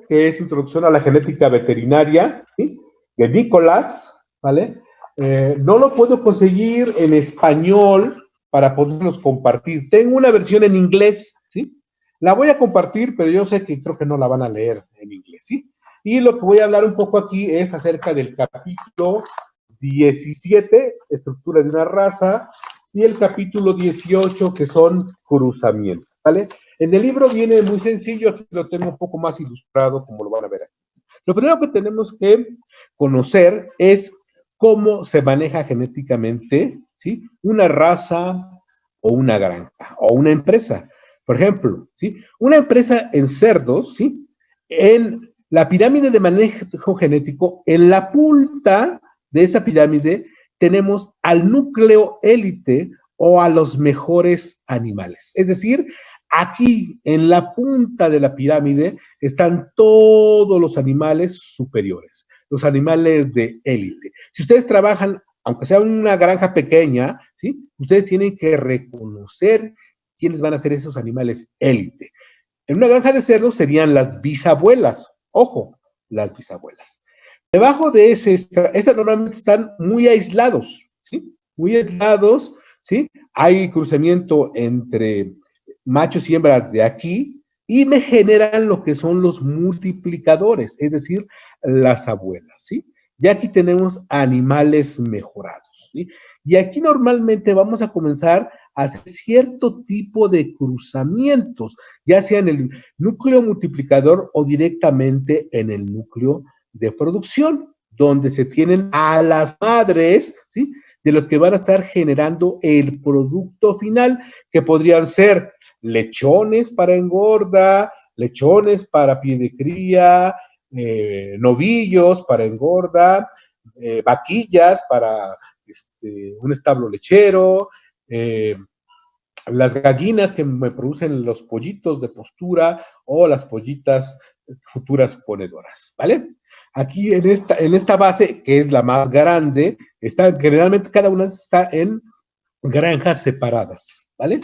que es Introducción a la Genética Veterinaria, ¿sí? De Nicolás, ¿vale? No lo puedo conseguir en español para poderlos compartir. Tengo una versión en inglés, ¿sí? La voy a compartir, pero yo sé que creo que no la van a leer en inglés, ¿sí? Y lo que voy a hablar un poco aquí es acerca del capítulo 17, estructura de una raza, y el capítulo 18, que son cruzamientos, ¿vale? En el libro viene muy sencillo, aquí lo tengo un poco más ilustrado, como lo van a ver aquí. Lo primero que tenemos que conocer es cómo se maneja genéticamente, ¿sí? Una raza o una granja o una empresa. Por ejemplo, ¿sí? Una empresa en cerdos, ¿sí? En la pirámide de manejo genético, en la punta de esa pirámide tenemos al núcleo élite o a los mejores animales. Es decir, aquí en la punta de la pirámide están todos los animales superiores, los animales de élite. Si ustedes trabajan, aunque sea una granja pequeña, ¿sí? Ustedes tienen que reconocer quiénes van a ser esos animales élite. En una granja de cerdos serían las bisabuelas, ojo, las bisabuelas. Debajo de estas normalmente están muy aislados, ¿sí? Muy aislados, ¿sí? Hay cruzamiento entre machos y hembras de aquí y me generan lo que son los multiplicadores, es decir, las abuelas, ¿sí? Ya aquí tenemos animales mejorados, ¿sí? Y aquí normalmente vamos a comenzar a hacer cierto tipo de cruzamientos, ya sea en el núcleo multiplicador o directamente en el núcleo de producción, donde se tienen a las madres, ¿sí? De los que van a estar generando el producto final, que podrían ser lechones para engorda, lechones para pie de cría, novillos para engorda, vaquillas para un establo lechero, las gallinas que me producen los pollitos de postura o las pollitas futuras ponedoras, ¿vale? Aquí en esta base, que es la más grande, generalmente cada una está en granjas separadas, ¿vale?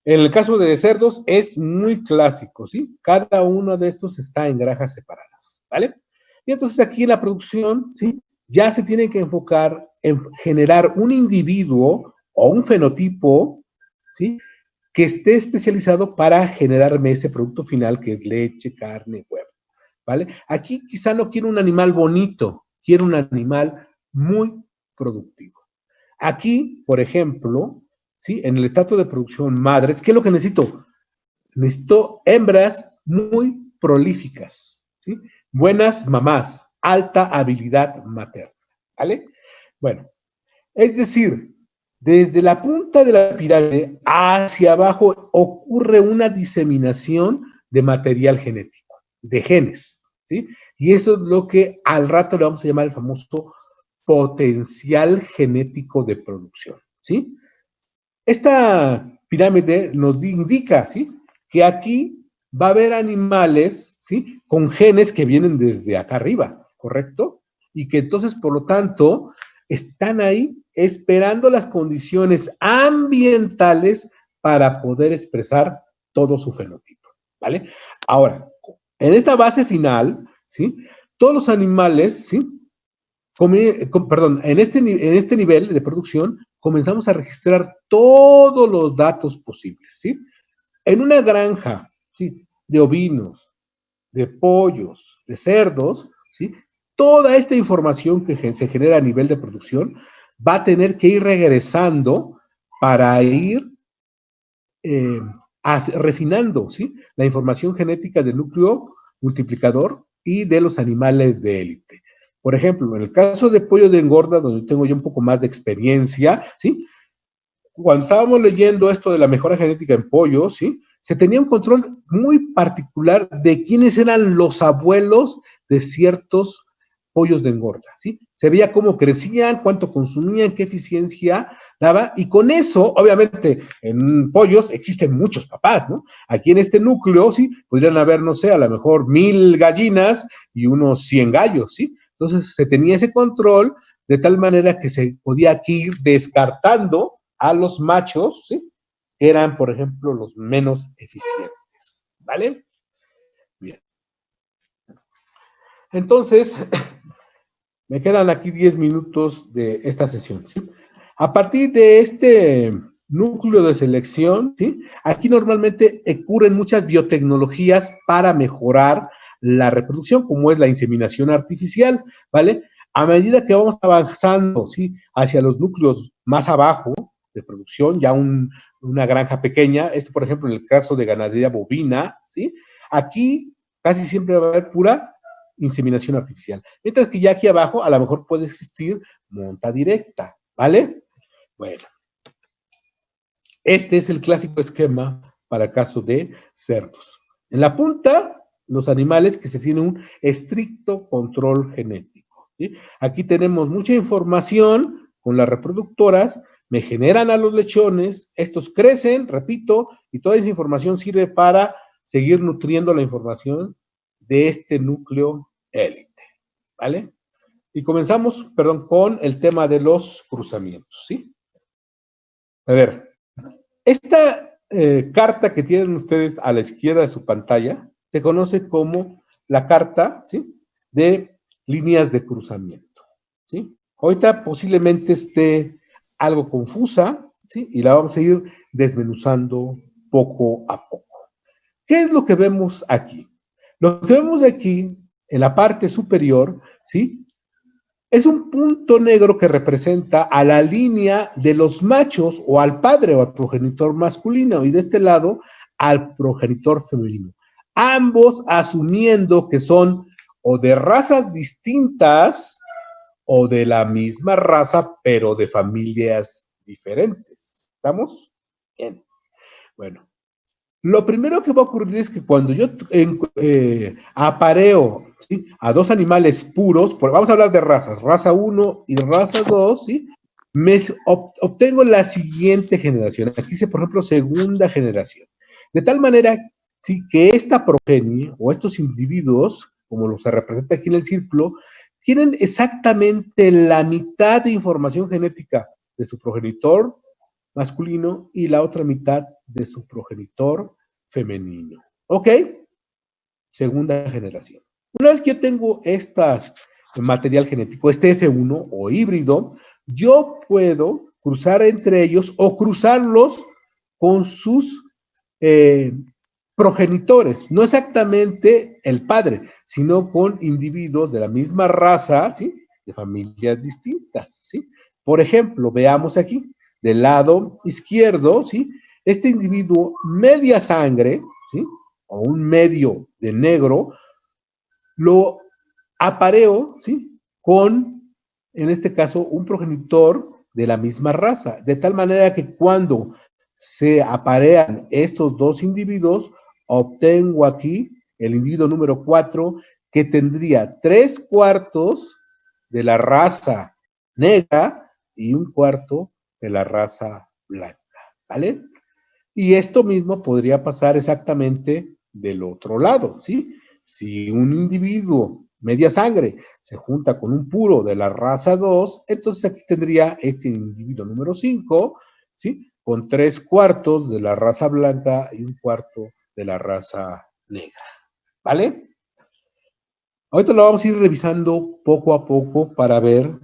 En el caso de cerdos es muy clásico, ¿sí? Cada uno de estos está en granjas separadas, ¿vale? Y entonces aquí en la producción, ¿sí? Ya se tiene que enfocar en generar un individuo o un fenotipo, ¿sí? Que esté especializado para generarme ese producto final que es leche, carne, huevo, ¿vale? Aquí quizá no quiero un animal bonito, quiero un animal muy productivo. Aquí, por ejemplo, ¿sí? En el estatus de producción madres, ¿qué es lo que necesito? Necesito hembras muy prolíficas, ¿sí? Buenas mamás, alta habilidad materna, ¿vale? Bueno, es decir, desde la punta de la pirámide hacia abajo ocurre una diseminación de material genético, de genes, ¿sí? Y eso es lo que al rato le vamos a llamar el famoso potencial genético de producción, ¿sí? Esta pirámide nos indica, ¿sí? Que aquí va a haber animales, ¿sí? Con genes que vienen desde acá arriba, ¿correcto? Y que entonces, por lo tanto, están ahí esperando las condiciones ambientales para poder expresar todo su fenotipo, ¿vale? Ahora, en esta base final, ¿sí? Todos los animales, ¿sí? Perdón, en este nivel de producción comenzamos a registrar todos los datos posibles, ¿sí? En una granja, ¿sí? De ovinos, de pollos, de cerdos, ¿sí? Toda esta información que se genera a nivel de producción va a tener que ir regresando para ir eh, refinando, ¿sí? La información genética del núcleo multiplicador y de los animales de élite. Por ejemplo, en el caso de pollo de engorda, donde tengo yo un poco más de experiencia, ¿sí? Cuando estábamos leyendo esto de la mejora genética en pollos, ¿sí? Se tenía un control muy particular de quiénes eran los abuelos de ciertos pollos de engorda, ¿sí? Se veía cómo crecían, cuánto consumían, qué eficiencia daba, y con eso, obviamente, en pollos existen muchos papás, ¿no? Aquí en este núcleo, ¿sí? Podrían haber, no sé, a lo mejor 1000 gallinas y unos 100 gallos, ¿sí? Entonces se tenía ese control de tal manera que se podía aquí ir descartando a los machos, ¿sí? Que eran, por ejemplo, los menos eficientes, ¿vale? Bien. Entonces, me quedan aquí 10 minutos de esta sesión, ¿sí? A partir de este núcleo de selección, ¿sí? Aquí normalmente ocurren muchas biotecnologías para mejorar la reproducción, como es la inseminación artificial, ¿vale? A medida que vamos avanzando, ¿sí? Hacia los núcleos más abajo de producción, ya una granja pequeña, esto por ejemplo en el caso de ganadería bovina, ¿sí? Aquí casi siempre va a haber pura inseminación artificial. Mientras que ya aquí abajo a lo mejor puede existir monta directa, ¿vale? Bueno, este es el clásico esquema para caso de cerdos. En la punta, los animales que se tiene un estricto control genético, ¿sí? Aquí tenemos mucha información con las reproductoras, me generan a los lechones, estos crecen, repito, y toda esa información sirve para seguir nutriendo la información de este núcleo élite, ¿vale? Y comenzamos, perdón, con el tema de los cruzamientos, ¿sí? A ver, esta carta que tienen ustedes a la izquierda de su pantalla se conoce como la carta, ¿sí? De líneas de cruzamiento, ¿sí? Ahorita posiblemente esté algo confusa, ¿sí? Y la vamos a ir desmenuzando poco a poco. ¿Qué es lo que vemos aquí? Lo que vemos aquí, en la parte superior, ¿sí? Es un punto negro que representa a la línea de los machos o al padre o al progenitor masculino y de este lado al progenitor femenino. Ambos asumiendo que son o de razas distintas o de la misma raza, pero de familias diferentes. ¿Estamos? Bien. Bueno, lo primero que va a ocurrir es que cuando yo apareo, ¿sí? A dos animales puros, vamos a hablar de razas, raza 1 y raza 2, ¿sí? Obtengo la siguiente generación. Aquí dice, por ejemplo, segunda generación. De tal manera, sí, que esta progenie o estos individuos, como los se representa aquí en el círculo, tienen exactamente la mitad de información genética de su progenitor masculino y la otra mitad de su progenitor femenino. ¿Ok? Segunda generación. Una vez que yo tengo estas material genético, este F1 o híbrido, yo puedo cruzar entre ellos o cruzarlos con sus progenitores, no exactamente el padre, sino con individuos de la misma raza, ¿sí? De familias distintas, ¿sí? Por ejemplo, veamos aquí, del lado izquierdo, ¿sí? Este individuo media sangre, ¿sí? O un medio de negro, lo apareo, ¿sí? Con, en este caso, un progenitor de la misma raza, de tal manera que cuando se aparean estos dos individuos, obtengo aquí el individuo número 4, que tendría 3/4 de la raza negra y 1/4 de la raza blanca, ¿vale? Y esto mismo podría pasar exactamente del otro lado, ¿sí? Si un individuo, media sangre, se junta con un puro de la raza 2, entonces aquí tendría este individuo número 5, ¿sí? Con 3/4 de la raza blanca y 1/4 de la raza negra, ¿vale? Ahorita lo vamos a ir revisando poco a poco para ver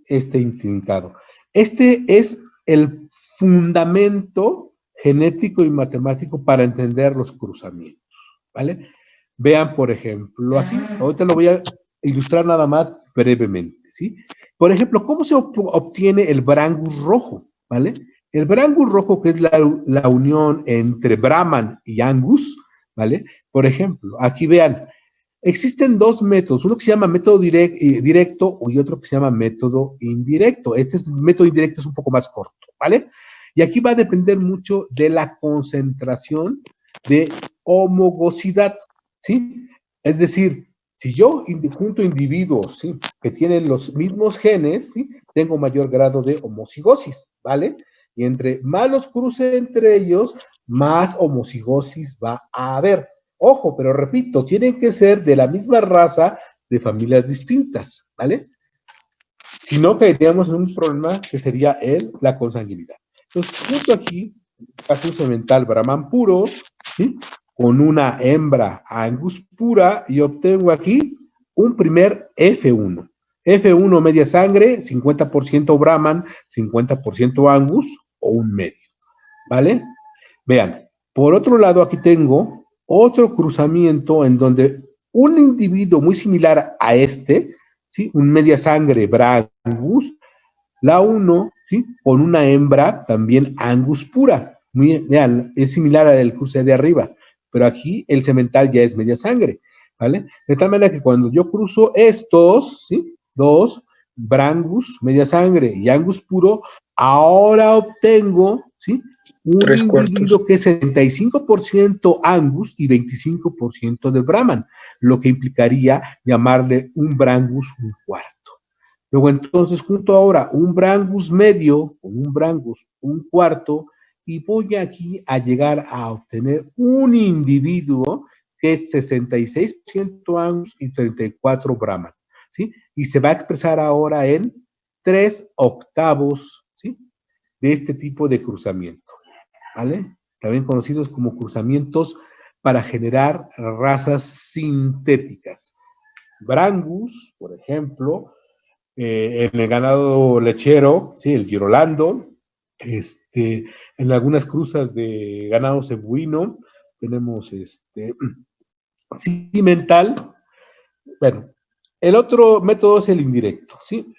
este intrincado. Este es el fundamento genético y matemático para entender los cruzamientos, ¿vale? Vean, por ejemplo, aquí, ahorita lo voy a ilustrar nada más brevemente, ¿sí? Por ejemplo, ¿cómo se obtiene el Brangus rojo, ¿vale? El Brangus rojo, que es la unión entre Brahman y Angus, ¿vale? Por ejemplo, aquí vean, existen dos métodos, uno que se llama método directo y otro que se llama método indirecto. Método indirecto es un poco más corto, ¿vale? Y aquí va a depender mucho de la concentración de homogosidad, ¿sí? Es decir, si yo junto individuos, ¿sí? Que tienen los mismos genes, ¿sí? Tengo mayor grado de homocigosis, ¿vale? Y entre más los cruce entre ellos, más homocigosis va a haber. Ojo, pero repito, tienen que ser de la misma raza de familias distintas, ¿vale? Si no, caeríamos en un problema que sería la consanguinidad. Entonces, justo aquí, caso semental Brahman puro, ¿sí? Con una hembra Angus pura, y obtengo aquí un primer F1. F1 media sangre, 50% Brahman, 50% Angus o un medio, ¿vale? Vean, por otro lado aquí tengo otro cruzamiento en donde un individuo muy similar a este, ¿sí? Un media sangre Angus, la 1, ¿sí? Con una hembra también Angus pura. Vean, es similar al cruce de arriba, pero aquí el semental ya es media sangre, ¿vale? De tal manera que cuando yo cruzo estos, ¿sí? Dos, Brangus, media sangre, y Angus puro, ahora obtengo, ¿sí? Un 3/4. individuo que es 75% Angus y 25% de Brahman, lo que implicaría llamarle un Brangus un cuarto. Luego entonces junto ahora un Brangus medio con un Brangus un cuarto y voy aquí a llegar a obtener un individuo que es 66% Angus y 34% Brahman, ¿sí? Y se va a expresar ahora en 3/8, ¿sí? De este tipo de cruzamiento, ¿vale? También conocidos como cruzamientos para generar razas sintéticas. Brangus, por ejemplo, en el ganado lechero, ¿sí? El girolando, en algunas cruzas de ganado cebuino, tenemos cimental. Bueno, el otro método es el indirecto, ¿sí?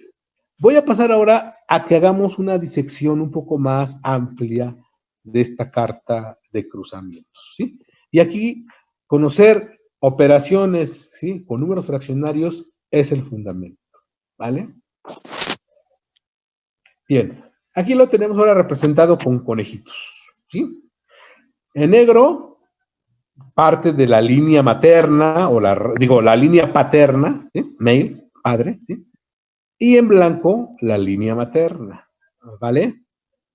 Voy a pasar ahora a que hagamos una disección un poco más amplia de esta carta de cruzamientos, ¿sí? Y aquí conocer operaciones, ¿sí? Con números fraccionarios es el fundamento, ¿vale? Bien, aquí lo tenemos ahora representado con conejitos, ¿sí? En negro, parte de la línea materna, o la línea paterna, ¿sí? Male, padre, ¿sí? Y en blanco, la línea materna, ¿vale?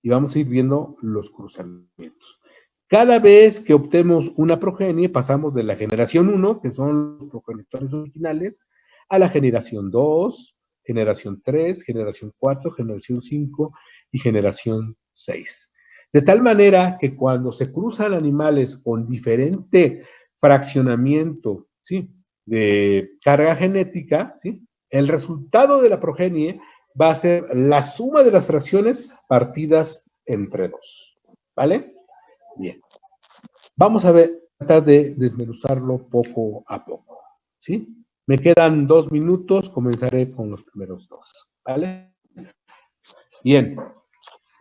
Y vamos a ir viendo los cruzamientos. Cada vez que obtenemos una progenie, pasamos de la generación 1, que son los progenitores originales, a la generación 2, generación 3, generación 4, generación 5 y generación 6. De tal manera que cuando se cruzan animales con diferente fraccionamiento, ¿sí? De carga genética, ¿sí? El resultado de la progenie va a ser la suma de las fracciones partidas entre 2, ¿vale? Bien. Vamos a ver, tratar de desmenuzarlo poco a poco, ¿sí? Me quedan 2 minutos, comenzaré con los primeros 2, ¿vale? Bien.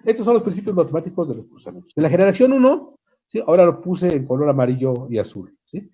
Estos son los principios matemáticos de los cruzamientos. En la generación 1, ¿sí? Ahora lo puse en color amarillo y azul, ¿sí?